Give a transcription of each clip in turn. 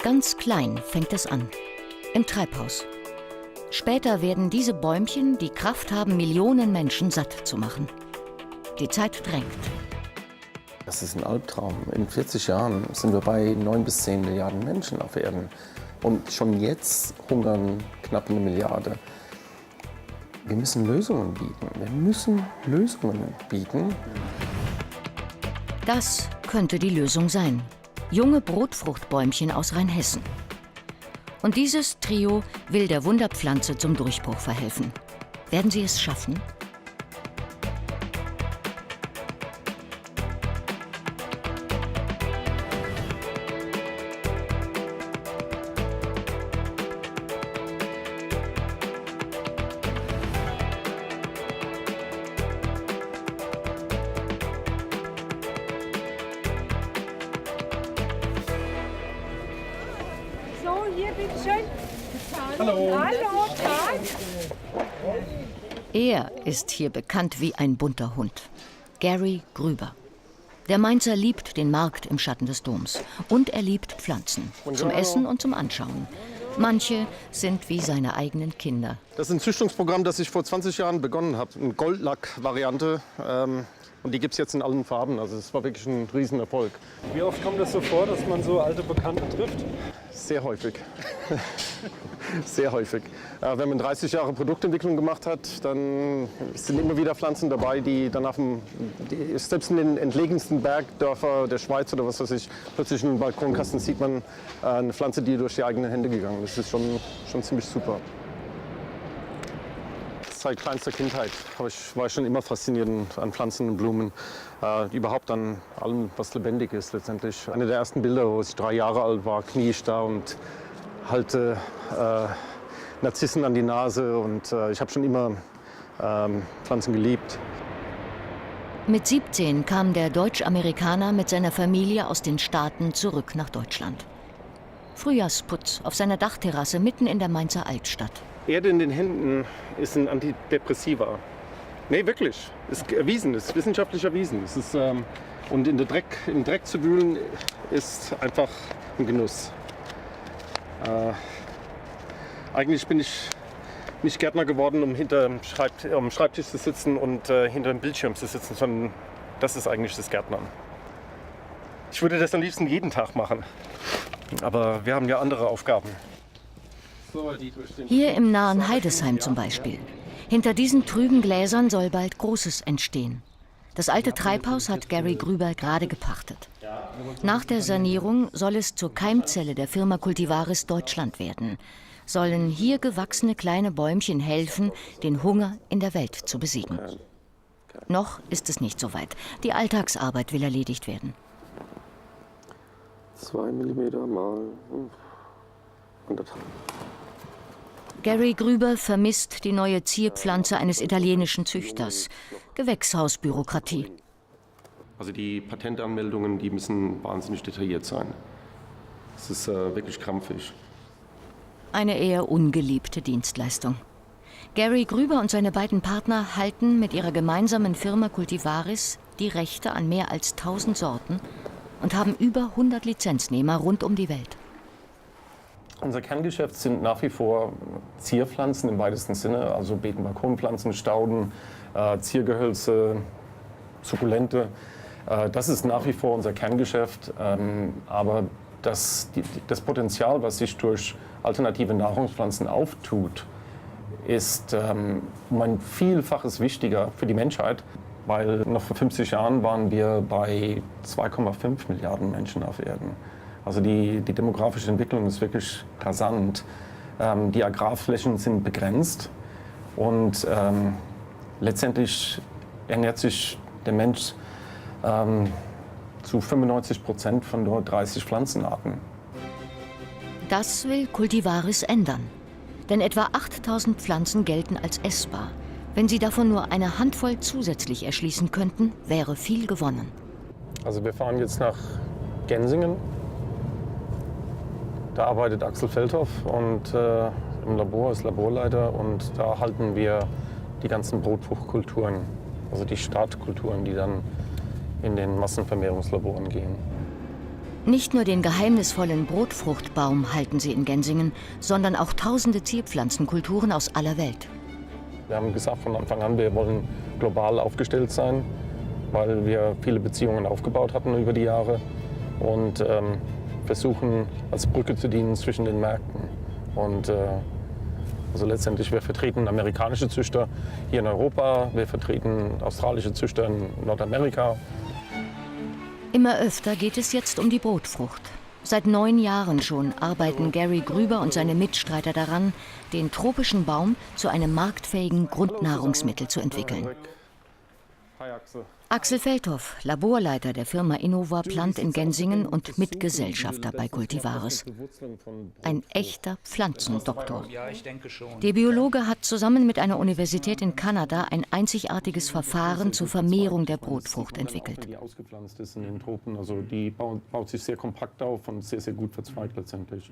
Ganz klein fängt es an, im Treibhaus. Später werden diese Bäumchen die Kraft haben, Millionen Menschen satt zu machen. Die Zeit drängt. Das ist ein Albtraum. In 40 Jahren sind wir bei 9 bis 10 Milliarden Menschen auf Erden. Und schon jetzt hungern knapp 1 Milliarde. Wir müssen Lösungen bieten. Wir müssen Lösungen bieten. Das könnte die Lösung sein. Junge Brotfruchtbäumchen aus Rheinhessen. Und dieses Trio will der Wunderpflanze zum Durchbruch verhelfen. Werden sie es schaffen? So, hier, bitteschön. Hallo. Hallo, Tag. Er ist hier bekannt wie ein bunter Hund. Gary Grüber. Der Mainzer liebt den Markt im Schatten des Doms. Und er liebt Pflanzen. Zum Essen und zum Anschauen. Manche sind wie seine eigenen Kinder. Das ist ein Züchtungsprogramm, das ich vor 20 Jahren begonnen habe. Eine Goldlack-Variante. Und die gibt es jetzt in allen Farben. Also es war wirklich ein Riesenerfolg. Wie oft kommt das so vor, dass man so alte Bekannte trifft? Sehr häufig. Sehr häufig. Wenn man 30 Jahre Produktentwicklung gemacht hat, dann sind immer wieder Pflanzen dabei, die dann selbst in den entlegensten Bergdörfern der Schweiz oder was weiß ich, plötzlich in den Balkonkasten sieht man eine Pflanze, die durch die eigenen Hände gegangen ist. Das ist schon ziemlich super. Seit kleinster Kindheit war ich schon immer fasziniert an Pflanzen und Blumen. Überhaupt an allem, was lebendig ist letztendlich. Eine der ersten Bilder, wo ich 3 Jahre alt war, knie ich da und halte Narzissen an die Nase. Und ich habe schon immer Pflanzen geliebt. Mit 17 kam der Deutsch-Amerikaner mit seiner Familie aus den Staaten zurück nach Deutschland. Frühjahrsputz auf seiner Dachterrasse mitten in der Mainzer Altstadt. Erde in den Händen ist ein Antidepressiva. Nee, wirklich. Ist erwiesen, ist wissenschaftlich erwiesen. Es ist, und im Dreck zu wühlen ist einfach ein Genuss. Eigentlich bin ich nicht Gärtner geworden, um am Schreibtisch zu sitzen und hinter dem Bildschirm zu sitzen, sondern das ist eigentlich das Gärtnern. Ich würde das am liebsten jeden Tag machen. Aber wir haben ja andere Aufgaben. Hier im nahen Heidesheim zum Beispiel. Hinter diesen trüben Gläsern soll bald Großes entstehen. Das alte Treibhaus hat Gary Grüber gerade gepachtet. Nach der Sanierung soll es zur Keimzelle der Firma Cultivaris Deutschland werden. Sollen hier gewachsene kleine Bäumchen helfen, den Hunger in der Welt zu besiegen. Noch ist es nicht so weit. Die Alltagsarbeit will erledigt werden. 2 Millimeter mal 100. Gary Grüber vermisst die neue Zierpflanze eines italienischen Züchters. Gewächshausbürokratie. Also die Patentanmeldungen, die müssen wahnsinnig detailliert sein. Es ist wirklich krampfig. Eine eher ungeliebte Dienstleistung. Gary Grüber und seine beiden Partner halten mit ihrer gemeinsamen Firma Cultivaris die Rechte an mehr als 1000 Sorten und haben über 100 Lizenznehmer rund um die Welt. Unser Kerngeschäft sind nach wie vor Zierpflanzen im weitesten Sinne, also Beeten-Balkonpflanzen, Stauden, Ziergehölze, Sukkulente. Das ist nach wie vor unser Kerngeschäft, aber das Potenzial, was sich durch alternative Nahrungspflanzen auftut, ist um ein Vielfaches wichtiger für die Menschheit, weil noch vor 50 Jahren waren wir bei 2,5 Milliarden Menschen auf Erden. Also die demografische Entwicklung ist wirklich rasant. Die Agrarflächen sind begrenzt und letztendlich ernährt sich der Mensch zu 95% von nur 30 Pflanzenarten. Das will Cultivaris ändern. Denn etwa 8000 Pflanzen gelten als essbar. Wenn sie davon nur eine Handvoll zusätzlich erschließen könnten, wäre viel gewonnen. Also wir fahren jetzt nach Gensingen. Da arbeitet Axel Feldhoff und im Labor ist Laborleiter und da halten wir die ganzen Brotfruchtkulturen, also die Startkulturen, die dann in den Massenvermehrungslaboren gehen. Nicht nur den geheimnisvollen Brotfruchtbaum halten sie in Gensingen, sondern auch tausende Zierpflanzenkulturen aus aller Welt. Wir haben gesagt von Anfang an, wir wollen global aufgestellt sein, weil wir viele Beziehungen aufgebaut hatten über die Jahre und versuchen als Brücke zu dienen zwischen den Märkten. Und also letztendlich, wir vertreten amerikanische Züchter hier in Europa, wir vertreten australische Züchter in Nordamerika. Immer öfter geht es jetzt um die Brotfrucht. Seit 9 Jahren schon arbeiten Gary Grüber und seine Mitstreiter daran, den tropischen Baum zu einem marktfähigen Grundnahrungsmittel zu entwickeln. Hi Axel. Axel Feldhoff, Laborleiter der Firma Innova Plant in Gensingen und Mitgesellschafter bei Cultivares. Ein echter Pflanzendoktor. Ja, ich denke schon. Der Biologe hat zusammen mit einer Universität in Kanada ein einzigartiges Verfahren zur Vermehrung der Brotfrucht entwickelt. Die ausgepflanzt ist in den Tropen, also die baut sich sehr kompakt auf und sehr, sehr gut verzweigt letztendlich.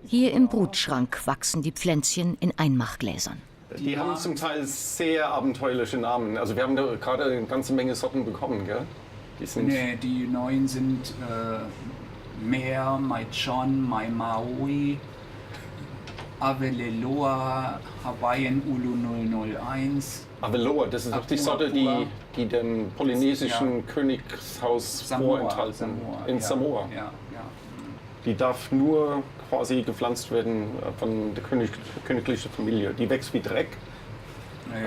Hier im Brutschrank wachsen die Pflänzchen in Einmachgläsern. Die haben zum Teil sehr abenteuerliche Namen. Also wir haben da gerade eine ganze Menge Sorten bekommen, gell? Die sind Nee, die neuen sind Meer, Mai Chon, Mai Maui, Aveleloa, Hawaiian Ulu 001. Aveloa, das ist doch die Sorte, die dem polynesischen Königshaus vorenthalten. In Samoa. Ja. Die darf nur quasi gepflanzt werden von der königlichen Familie. Die wächst wie Dreck,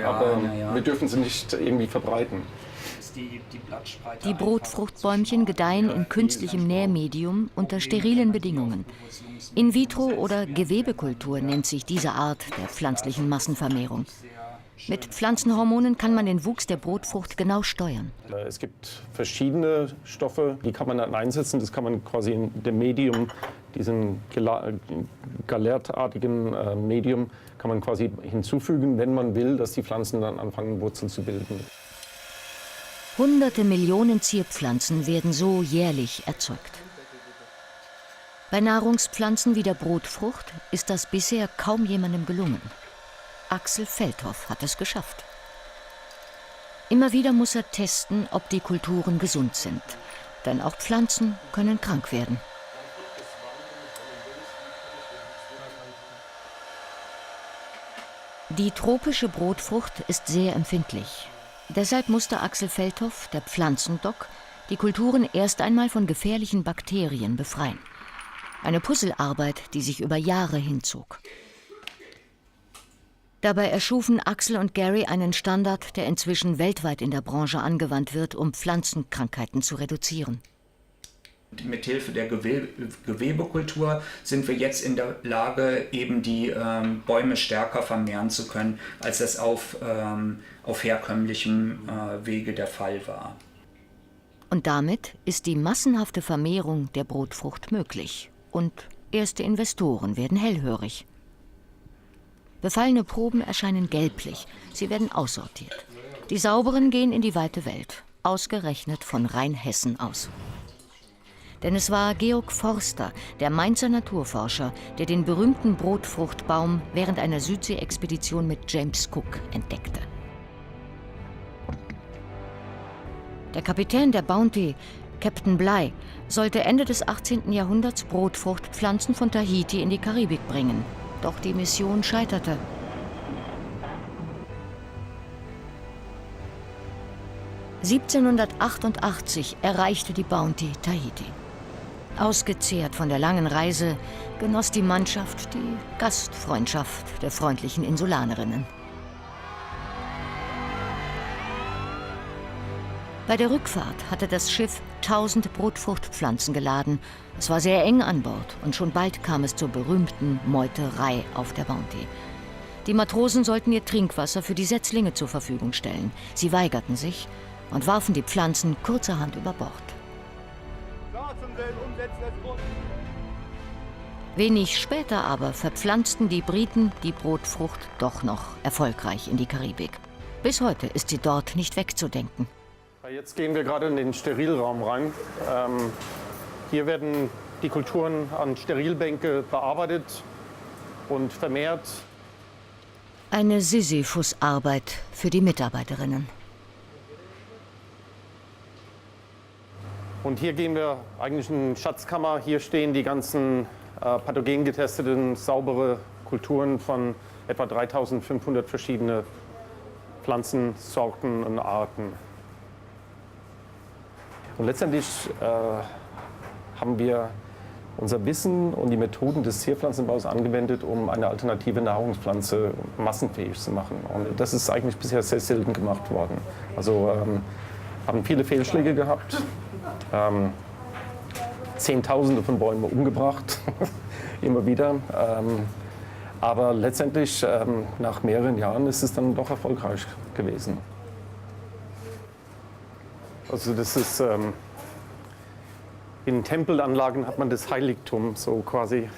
aber wir dürfen sie nicht irgendwie verbreiten. Die Brotfruchtbäumchen gedeihen in künstlichem Nährmedium unter sterilen Bedingungen. In-vitro- oder Gewebekultur nennt sich diese Art der pflanzlichen Massenvermehrung. Mit Pflanzenhormonen kann man den Wuchs der Brotfrucht genau steuern. Es gibt verschiedene Stoffe, die kann man dann einsetzen. Das kann man quasi in dem Medium, diesem galertartigen Medium, kann man quasi hinzufügen, wenn man will, dass die Pflanzen dann anfangen, Wurzeln zu bilden. Hunderte Millionen Zierpflanzen werden so jährlich erzeugt. Bei Nahrungspflanzen wie der Brotfrucht ist das bisher kaum jemandem gelungen. Axel Feldhoff hat es geschafft. Immer wieder muss er testen, ob die Kulturen gesund sind. Denn auch Pflanzen können krank werden. Die tropische Brotfrucht ist sehr empfindlich. Deshalb musste Axel Feldhoff, der Pflanzendoc, die Kulturen erst einmal von gefährlichen Bakterien befreien. Eine Puzzlearbeit, die sich über Jahre hinzog. Dabei erschufen Axel und Gary einen Standard, der inzwischen weltweit in der Branche angewandt wird, um Pflanzenkrankheiten zu reduzieren. Mithilfe der Gewebekultur sind wir jetzt in der Lage, eben die Bäume stärker vermehren zu können, als das auf herkömmlichem Wege der Fall war. Und damit ist die massenhafte Vermehrung der Brotfrucht möglich. Und erste Investoren werden hellhörig. Befallene Proben erscheinen gelblich. Sie werden aussortiert. Die sauberen gehen in die weite Welt, ausgerechnet von Rheinhessen aus. Denn es war Georg Forster, der Mainzer Naturforscher, der den berühmten Brotfruchtbaum während einer Südsee-Expedition mit James Cook entdeckte. Der Kapitän der Bounty, Captain Bligh, sollte Ende des 18. Jahrhunderts Brotfruchtpflanzen von Tahiti in die Karibik bringen. Doch die Mission scheiterte. (1788) erreichte die Bounty Tahiti. Ausgezehrt von der langen Reise genoss die Mannschaft die Gastfreundschaft der freundlichen Insulanerinnen. Bei der Rückfahrt hatte das Schiff 1000 Brotfruchtpflanzen geladen. Es war sehr eng an Bord und schon bald kam es zur berühmten Meuterei auf der Bounty. Die Matrosen sollten ihr Trinkwasser für die Setzlinge zur Verfügung stellen. Sie weigerten sich und warfen die Pflanzen kurzerhand über Bord. Wenig später aber verpflanzten die Briten die Brotfrucht doch noch erfolgreich in die Karibik. Bis heute ist sie dort nicht wegzudenken. Jetzt gehen wir gerade in den Sterilraum rein. Hier werden die Kulturen an Sterilbänke bearbeitet und vermehrt. Eine Sisyphus-Arbeit für die Mitarbeiterinnen. Und hier gehen wir eigentlich in die Schatzkammer. Hier stehen die ganzen pathogen getesteten, saubere Kulturen von etwa 3500 verschiedene Pflanzensorten und Arten. Und letztendlich haben wir unser Wissen und die Methoden des Zierpflanzenbaus angewendet, um eine alternative Nahrungspflanze massenfähig zu machen. Und das ist eigentlich bisher sehr selten gemacht worden. Also haben viele Fehlschläge gehabt, Zehntausende von Bäumen umgebracht, immer wieder. Aber letztendlich, nach mehreren Jahren, ist es dann doch erfolgreich gewesen. Also das ist, in Tempelanlagen hat man das Heiligtum so quasi.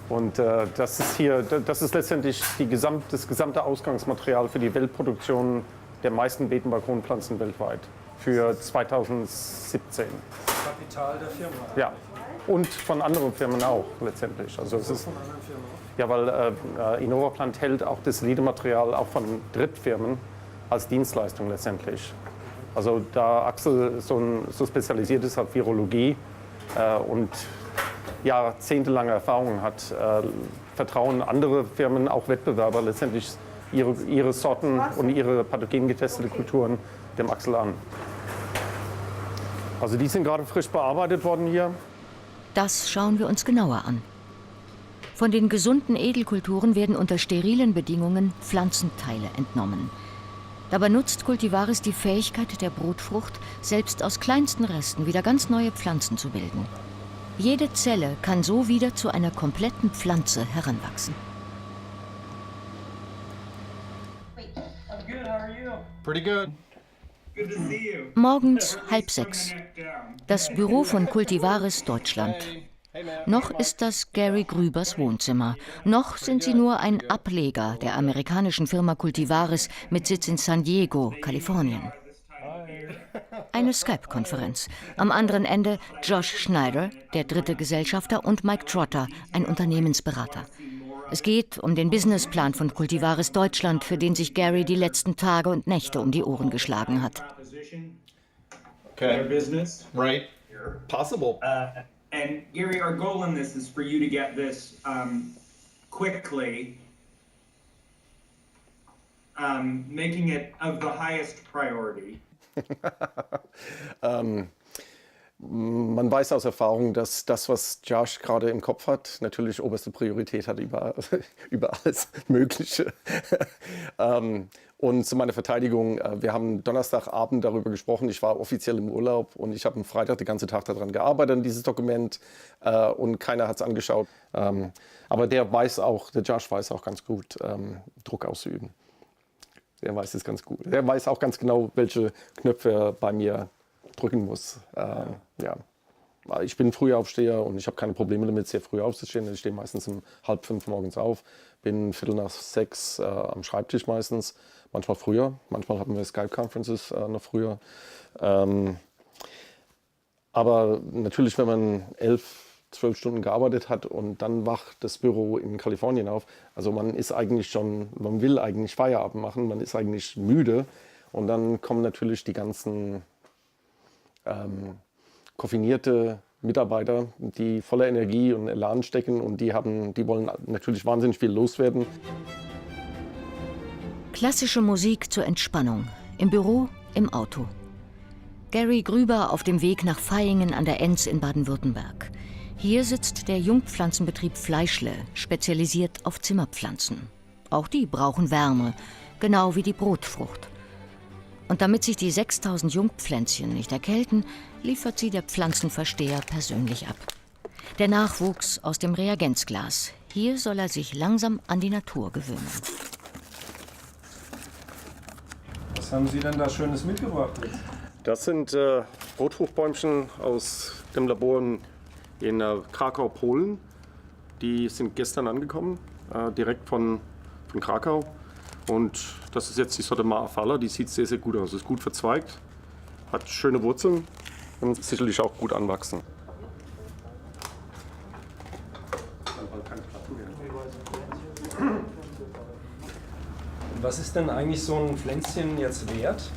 Und das ist letztendlich das gesamte Ausgangsmaterial für die Weltproduktion der meisten Beetenbalkonpflanzen weltweit für 2017. Kapital der Firma. Ja, und von anderen Firmen auch letztendlich. Also es ist, Von anderen Firmen. ja, weil Innovaplant hält auch das Liedematerial auch von Drittfirmen als Dienstleistung letztendlich. Also da Axel so spezialisiert ist auf Virologie und jahrzehntelange Erfahrung hat, vertrauen andere Firmen, auch Wettbewerber, letztendlich ihre Sorten und ihre pathogen getestete Kulturen dem Axel an. Also die sind gerade frisch bearbeitet worden hier. Das schauen wir uns genauer an. Von den gesunden Edelkulturen werden unter sterilen Bedingungen Pflanzenteile entnommen. Dabei nutzt Cultivaris die Fähigkeit der Brutfrucht, selbst aus kleinsten Resten wieder ganz neue Pflanzen zu bilden. Jede Zelle kann so wieder zu einer kompletten Pflanze heranwachsen. Pretty good. Morgens 5:30. Das Büro von Cultivaris Deutschland. Noch ist das Gary Grübers Wohnzimmer. Noch sind sie nur ein Ableger der amerikanischen Firma Cultivaris mit Sitz in San Diego, Kalifornien. Eine Skype-Konferenz. Am anderen Ende Josh Schneider, der dritte Gesellschafter, und Mike Trotter, ein Unternehmensberater. Es geht um den Businessplan von Cultivaris Deutschland, für den sich Gary die letzten Tage und Nächte um die Ohren geschlagen hat. Okay. Right. Possible. And Gary, our goal in this is for you to get this quickly, making it of the highest priority. Man weiß aus Erfahrung, dass das, was Josh gerade im Kopf hat, natürlich oberste Priorität hat über alles Mögliche. Und zu meiner Verteidigung, wir haben Donnerstagabend darüber gesprochen, ich war offiziell im Urlaub und ich habe am Freitag den ganzen Tag daran gearbeitet, an dieses Dokument, und keiner hat es angeschaut. Aber der Josh weiß auch ganz gut, Druck auszuüben. Der weiß es ganz gut. Der weiß auch ganz genau, welche Knöpfe er bei mir drücken muss. Ja. Ich bin Frühaufsteher und ich habe keine Probleme damit, sehr früh aufzustehen. Ich stehe meistens um 4:30 morgens auf, bin 5:45 am Schreibtisch meistens. Manchmal früher, manchmal haben wir Skype-Conferences noch früher. Aber natürlich, wenn man 11-12 Stunden gearbeitet hat und dann wacht das Büro in Kalifornien auf, also man will eigentlich Feierabend machen, man ist eigentlich müde und dann kommen natürlich die ganzen koffinierte Mitarbeiter, die voller Energie und Elan stecken und die wollen natürlich wahnsinnig viel loswerden. Klassische Musik zur Entspannung. Im Büro, im Auto. Gary Grüber auf dem Weg nach Vaihingen an der Enz in Baden-Württemberg. Hier sitzt der Jungpflanzenbetrieb Fleischle, spezialisiert auf Zimmerpflanzen. Auch die brauchen Wärme, genau wie die Brotfrucht. Und damit sich die 6000 Jungpflänzchen nicht erkälten, liefert sie der Pflanzenversteher persönlich ab. Der Nachwuchs aus dem Reagenzglas. Hier soll er sich langsam an die Natur gewöhnen. Was haben Sie denn da Schönes mitgebracht? Das sind Brotfruchtbäumchen aus dem Labor in Krakau, Polen. Die sind gestern angekommen, direkt von Krakau. Und das ist jetzt die Sorte Maafala, die sieht sehr, sehr gut aus. Ist gut verzweigt, hat schöne Wurzeln und sicherlich auch gut anwachsen. Was ist denn eigentlich so ein Pflänzchen jetzt wert?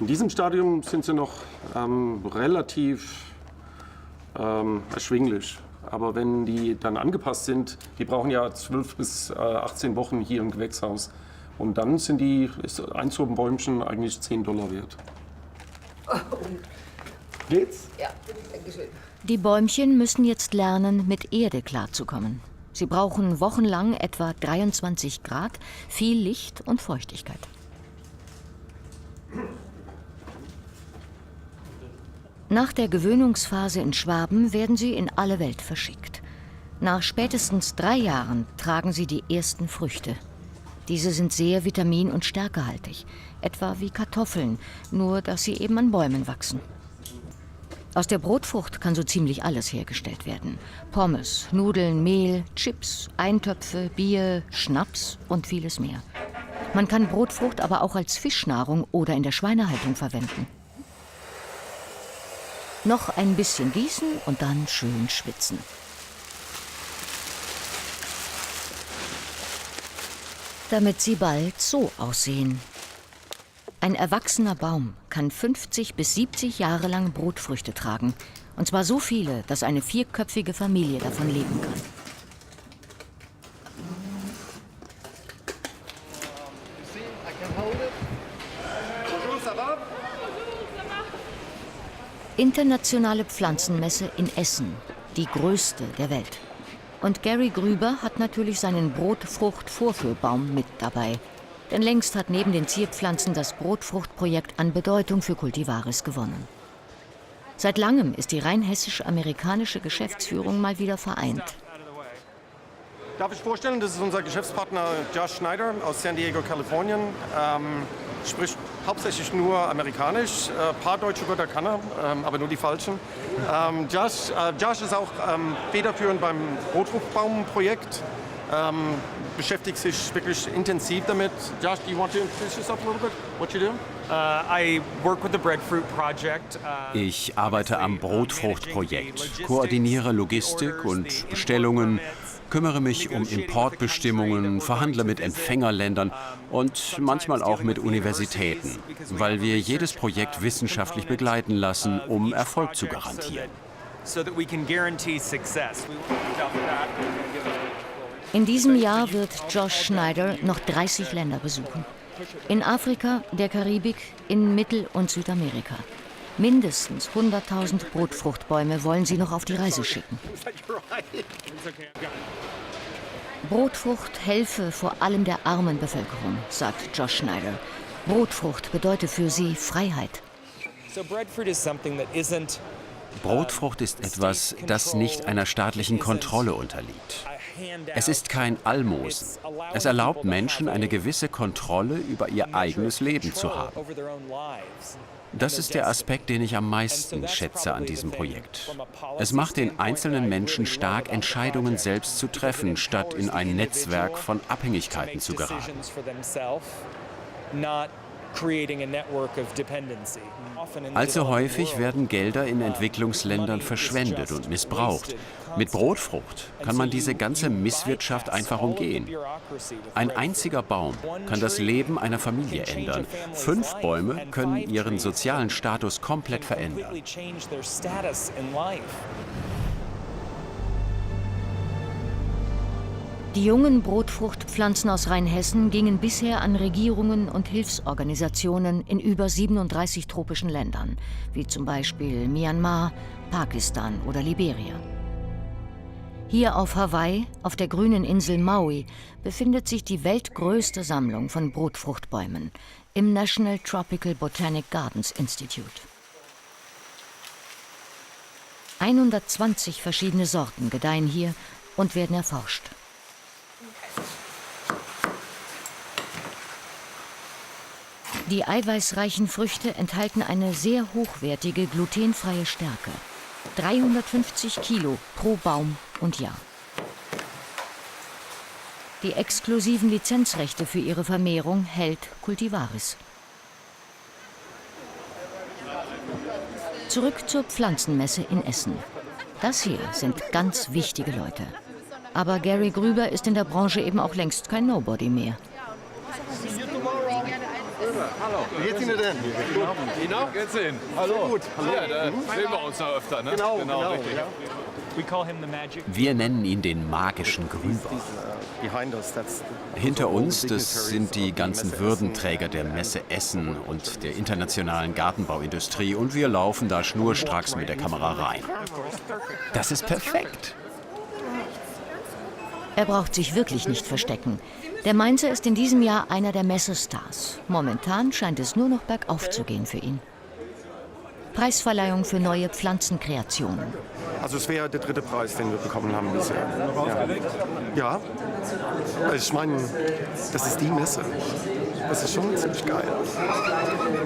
In diesem Stadium sind sie noch relativ erschwinglich. Aber wenn die dann angepasst sind, die brauchen ja 12 bis 18 Wochen hier im Gewächshaus. Und dann ist ein so ein Bäumchen eigentlich $10 wert. Geht's? Ja, danke schön. Die Bäumchen müssen jetzt lernen, mit Erde klarzukommen. Sie brauchen wochenlang etwa 23 Grad, viel Licht und Feuchtigkeit. Nach der Gewöhnungsphase in Schwaben werden sie in alle Welt verschickt. Nach spätestens 3 Jahren tragen sie die ersten Früchte. Diese sind sehr vitamin- und stärkehaltig, etwa wie Kartoffeln, nur dass sie eben an Bäumen wachsen. Aus der Brotfrucht kann so ziemlich alles hergestellt werden. Pommes, Nudeln, Mehl, Chips, Eintöpfe, Bier, Schnaps und vieles mehr. Man kann Brotfrucht aber auch als Fischnahrung oder in der Schweinehaltung verwenden. Noch ein bisschen gießen und dann schön schwitzen. Damit sie bald so aussehen. Ein erwachsener Baum kann 50 bis 70 Jahre lang Brotfrüchte tragen. Und zwar so viele, dass eine 4-köpfige Familie davon leben kann. Internationale Pflanzenmesse in Essen, die größte der Welt. Und Gary Grüber hat natürlich seinen Brotfrucht-Vorführbaum mit dabei. Denn längst hat neben den Zierpflanzen das Brotfruchtprojekt an Bedeutung für Cultivares gewonnen. Seit langem ist die rein hessisch-amerikanische Geschäftsführung mal wieder vereint. Darf ich vorstellen, das ist unser Geschäftspartner Josh Schneider aus San Diego, Kalifornien. Spricht hauptsächlich nur Amerikanisch. Ein paar deutsche Wörter kann er, aber nur die falschen. Josh ist auch federführend beim Brotfruchtbaumprojekt. Beschäftigt sich wirklich intensiv damit. Josh, do you want to introduce yourself a little bit? What you do? I work with the Breadfruit Project. Ich arbeite am Brotfruchtprojekt, koordiniere Logistik und Bestellungen, kümmere mich um Importbestimmungen, verhandle mit Empfängerländern und manchmal auch mit Universitäten, weil wir jedes Projekt wissenschaftlich begleiten lassen, um Erfolg zu garantieren. In diesem Jahr wird Josh Schneider noch 30 Länder besuchen. In Afrika, der Karibik, in Mittel- und Südamerika. Mindestens 100.000 Brotfruchtbäume wollen sie noch auf die Reise schicken. Brotfrucht helfe vor allem der armen Bevölkerung, sagt Josh Schneider. Brotfrucht bedeutet für sie Freiheit. Brotfrucht ist etwas, das nicht einer staatlichen Kontrolle unterliegt. Es ist kein Almosen. Es erlaubt Menschen, eine gewisse Kontrolle über ihr eigenes Leben zu haben. Das ist der Aspekt, den ich am meisten schätze an diesem Projekt. Es macht den einzelnen Menschen stark, Entscheidungen selbst zu treffen, statt in ein Netzwerk von Abhängigkeiten zu geraten. Allzu häufig werden Gelder in Entwicklungsländern verschwendet und missbraucht. Mit Brotfrucht kann man diese ganze Misswirtschaft einfach umgehen. Ein einziger Baum kann das Leben einer Familie ändern. 5 Bäume können ihren sozialen Status komplett verändern. Die jungen Brotfruchtpflanzen aus Rheinhessen gingen bisher an Regierungen und Hilfsorganisationen in über 37 tropischen Ländern, wie zum Beispiel Myanmar, Pakistan oder Liberia. Hier auf Hawaii, auf der grünen Insel Maui, befindet sich die weltgrößte Sammlung von Brotfruchtbäumen im National Tropical Botanic Gardens Institute. 120 verschiedene Sorten gedeihen hier und werden erforscht. Die eiweißreichen Früchte enthalten eine sehr hochwertige glutenfreie Stärke. 350 Kilo pro Baum und Jahr. Die exklusiven Lizenzrechte für ihre Vermehrung hält Cultivares. Zurück zur Pflanzenmesse in Essen. Das hier sind ganz wichtige Leute. Aber Gary Grüber ist in der Branche eben auch längst kein Nobody mehr. Hallo. Wie geht's Ihnen denn? Gut. Ihnen auch? Geht's Ihnen? Hallo. Gut. Hallo. Ja, da sehen wir uns noch öfter, ne? Genau. Richtig. Ja. Wir nennen ihn den magischen Grüber. Hinter uns, das sind die ganzen Würdenträger der Messe Essen und der internationalen Gartenbauindustrie und wir laufen da schnurstracks mit der Kamera rein. Das ist perfekt. Er braucht sich wirklich nicht verstecken. Der Mainzer ist in diesem Jahr einer der Messestars. Momentan scheint es nur noch bergauf zu gehen für ihn. Preisverleihung für neue Pflanzenkreationen. Also es wäre der 3. Preis, den wir bekommen haben bisher. Ja. Also ich meine, das ist die Messe. Das ist schon ziemlich geil.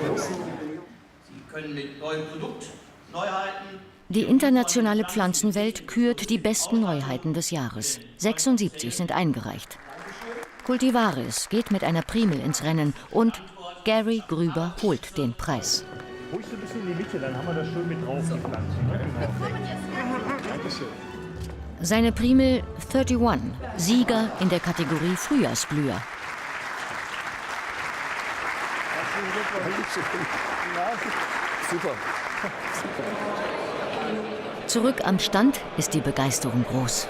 Sie können mit neuen Produktneuheiten. Die internationale Pflanzenwelt kürt die besten Neuheiten des Jahres. 76 sind eingereicht. Cultivares geht mit einer Primel ins Rennen und Gary Grüber holt den Preis. Ruhig so ein bisschen in die Mitte, dann haben wir das schön mit drauf, die Pflanzen. Ne? Dankeschön. Seine Primel 31, Sieger in der Kategorie Frühjahrsblüher. Super. Zurück am Stand ist die Begeisterung groß.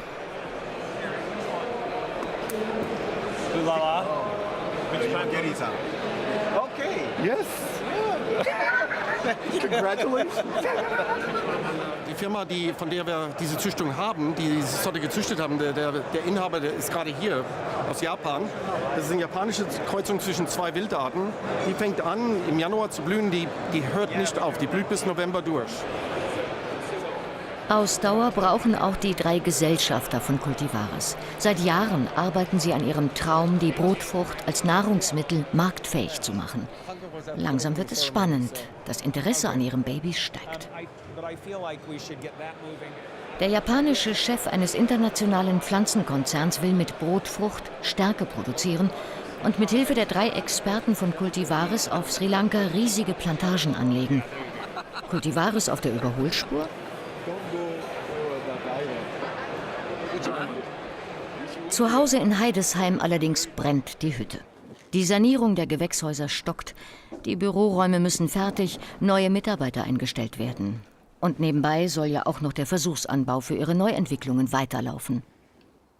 Okay. Yes. Congratulations. Die Firma, von der wir diese Züchtung haben, die diese Sorte gezüchtet haben, der Inhaber, der ist gerade hier aus Japan. Das ist eine japanische Kreuzung zwischen 2 Wildarten. Die fängt an, im Januar zu blühen, die hört nicht auf, die blüht bis November durch. Ausdauer brauchen auch die 3 Gesellschafter von Cultivares. Seit Jahren arbeiten sie an ihrem Traum, die Brotfrucht als Nahrungsmittel marktfähig zu machen. Langsam wird es spannend. Das Interesse an ihrem Baby steigt. Der japanische Chef eines internationalen Pflanzenkonzerns will mit Brotfrucht Stärke produzieren und mit Hilfe der 3 Experten von Cultivares auf Sri Lanka riesige Plantagen anlegen. Cultivares auf der Überholspur? Zu Hause in Heidesheim allerdings brennt die Hütte. Die Sanierung der Gewächshäuser stockt. Die Büroräume müssen fertig, neue Mitarbeiter eingestellt werden. Und nebenbei soll ja auch noch der Versuchsanbau für ihre Neuentwicklungen weiterlaufen.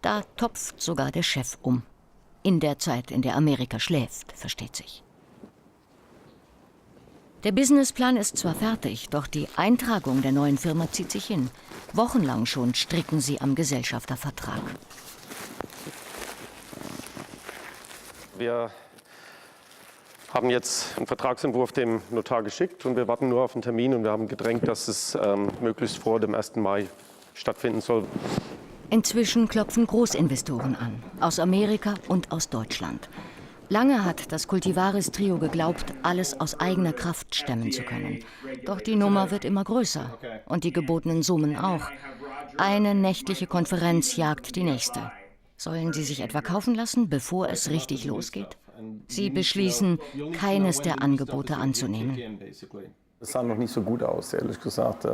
Da topft sogar der Chef um. In der Zeit, in der Amerika schläft, versteht sich. Der Businessplan ist zwar fertig, doch die Eintragung der neuen Firma zieht sich hin. Wochenlang schon stricken sie am Gesellschaftervertrag. Wir haben jetzt einen Vertragsentwurf dem Notar geschickt und wir warten nur auf einen Termin und wir haben gedrängt, dass es möglichst vor dem 1. Mai stattfinden soll. Inzwischen klopfen Großinvestoren an, aus Amerika und aus Deutschland. Lange hat das Cultivares-Trio geglaubt, alles aus eigener Kraft stemmen zu können. Doch die Nummer wird immer größer und die gebotenen Summen auch. Eine nächtliche Konferenz jagt die nächste. Sollen sie sich etwa kaufen lassen, bevor es richtig losgeht? Sie beschließen, keines der Angebote anzunehmen. Es sah noch nicht so gut aus, ehrlich gesagt.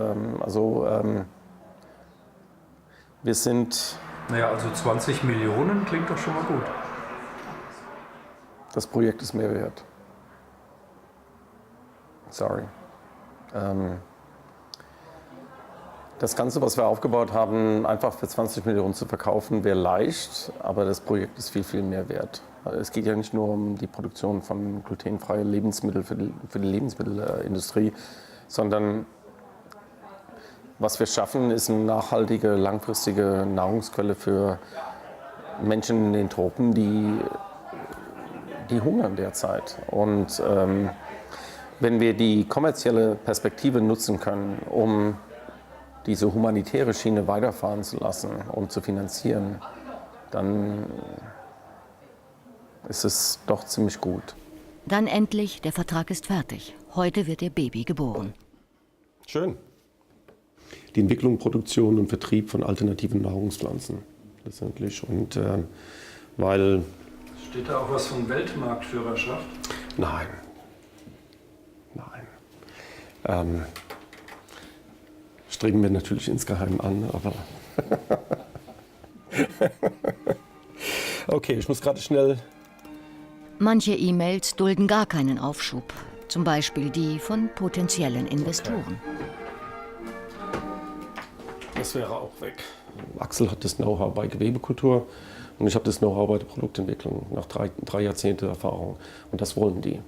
Wir sind... Naja, also 20 Millionen klingt doch schon mal gut. Das Projekt ist mehr wert. Sorry. Das Ganze, was wir aufgebaut haben, einfach für 20 Millionen zu verkaufen, wäre leicht, aber das Projekt ist viel, viel mehr wert. Es geht ja nicht nur um die Produktion von glutenfreien Lebensmitteln für die Lebensmittelindustrie, sondern was wir schaffen, ist eine nachhaltige, langfristige Nahrungsquelle für Menschen in den Tropen, die hungern derzeit. Und wenn wir die kommerzielle Perspektive nutzen können, um diese humanitäre Schiene weiterfahren zu lassen und zu finanzieren, dann ist es doch ziemlich gut. Dann endlich, der Vertrag ist fertig. Heute wird ihr Baby geboren. Schön. Die Entwicklung, Produktion und Vertrieb von alternativen Nahrungspflanzen letztendlich. Und weil... Steht da auch was von Weltmarktführerschaft? Nein. Streben wir natürlich insgeheim an, aber... Okay, ich muss gerade schnell Manche E-Mails dulden gar keinen Aufschub, zum Beispiel die von potenziellen Investoren. Das wäre auch weg. Axel hat das Know-how bei Gewebekultur und ich habe das Know-how bei der Produktentwicklung nach drei Jahrzehnte Erfahrung. Und das wollen die.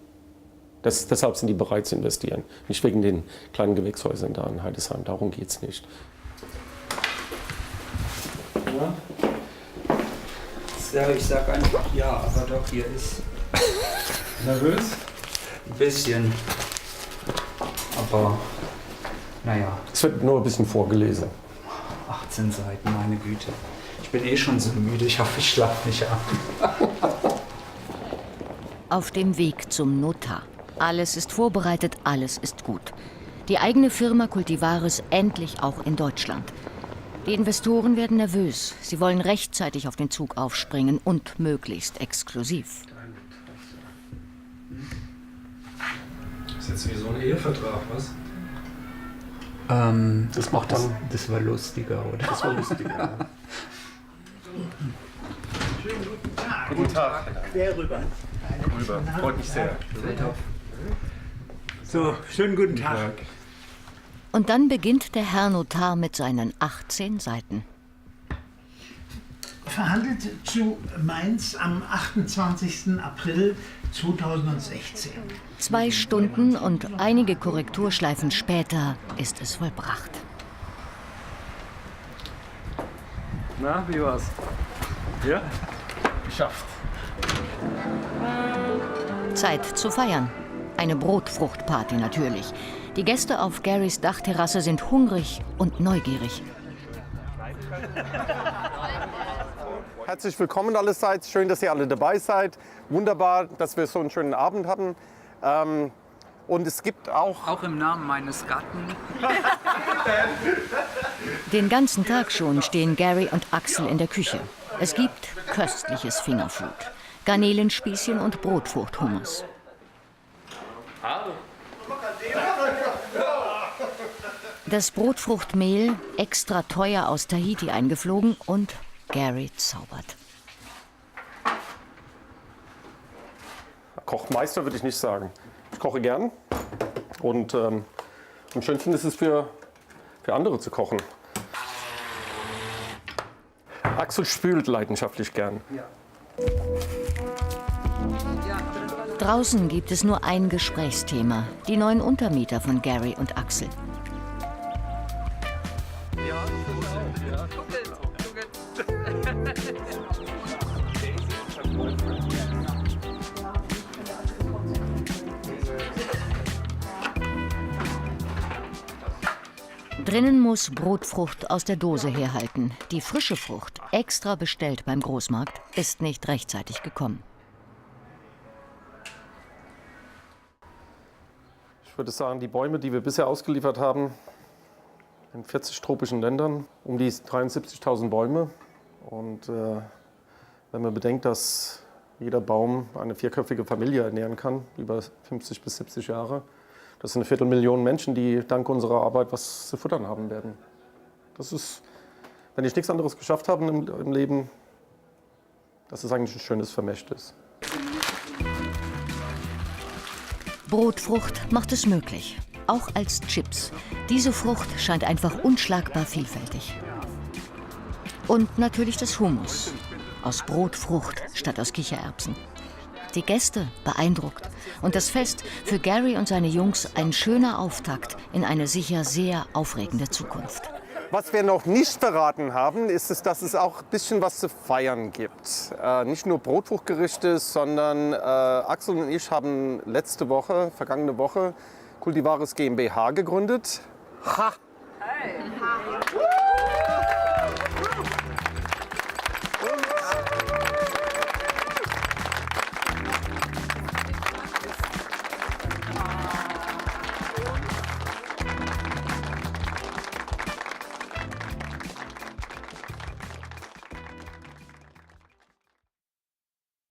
Deshalb sind die bereit zu investieren. Nicht wegen den kleinen Gewächshäusern da in Heidesheim. Darum geht es nicht. Ja, ich sag einfach ja, aber doch, hier ist Nervös? ein bisschen. Aber naja. Es wird nur ein bisschen vorgelesen. 18 Seiten, meine Güte. Ich bin eh schon so müde, ich hoffe, ich schlafe nicht ab. Auf dem Weg zum Notar. Alles ist vorbereitet, alles ist gut. Die eigene Firma Cultivares endlich auch in Deutschland. Die Investoren werden nervös. Sie wollen rechtzeitig auf den Zug aufspringen und möglichst exklusiv. Das ist jetzt wie so ein Ehevertrag, was? Das macht dann. Das war lustiger, oder? Das war lustiger. Guten Tag. Wer rüber? Rüber. Freut mich sehr. So, schönen guten Tag. Und dann beginnt der Herr Notar mit seinen 18 Seiten. Verhandelt zu Mainz am 28. April 2016. 2 Stunden und einige Korrekturschleifen später ist es vollbracht. Na, wie war's? Ja? Geschafft. Zeit zu feiern. Eine Brotfruchtparty natürlich. Die Gäste auf Garys Dachterrasse sind hungrig und neugierig. Herzlich willkommen allerseits. Schön, dass ihr alle dabei seid. Wunderbar, dass wir so einen schönen Abend hatten. Und es gibt Auch im Namen meines Gatten. Den ganzen Tag schon stehen Gary und Axel in der Küche. Es gibt köstliches Fingerfood. Garnelenspießchen und Brotfruchthummus. Das Brotfruchtmehl, extra teuer aus Tahiti eingeflogen, und Gary zaubert. Kochmeister würde ich nicht sagen. Ich koche gern und am schönsten ist es für andere zu kochen. Axel spült leidenschaftlich gern. Draußen gibt es nur ein Gesprächsthema: die neuen Untermieter von Gary und Axel. Drinnen muss Brotfrucht aus der Dose herhalten. Die frische Frucht, extra bestellt beim Großmarkt, ist nicht rechtzeitig gekommen. Ich würde sagen, die Bäume, die wir bisher ausgeliefert haben, in 40 tropischen Ländern, um die 73.000 Bäume. Und wenn man bedenkt, dass jeder Baum eine 4-köpfige Familie ernähren kann, über 50 bis 70 Jahre, das sind 250.000 Menschen, die dank unserer Arbeit was zu futtern haben werden. Das ist, wenn ich nichts anderes geschafft habe im Leben, das ist eigentlich ein schönes Vermächtnis. Brotfrucht macht es möglich, auch als Chips. Diese Frucht scheint einfach unschlagbar vielfältig. Und natürlich das Hummus, aus Brotfrucht statt aus Kichererbsen. Die Gäste beeindruckt und das Fest für Gary und seine Jungs ein schöner Auftakt in eine sicher sehr aufregende Zukunft. Was wir noch nicht verraten haben, ist, dass es auch ein bisschen was zu feiern gibt. Nicht nur Brotfruchtgerichte, sondern Axel und ich haben vergangene Woche, Cultivares GmbH gegründet. Ha! Hey.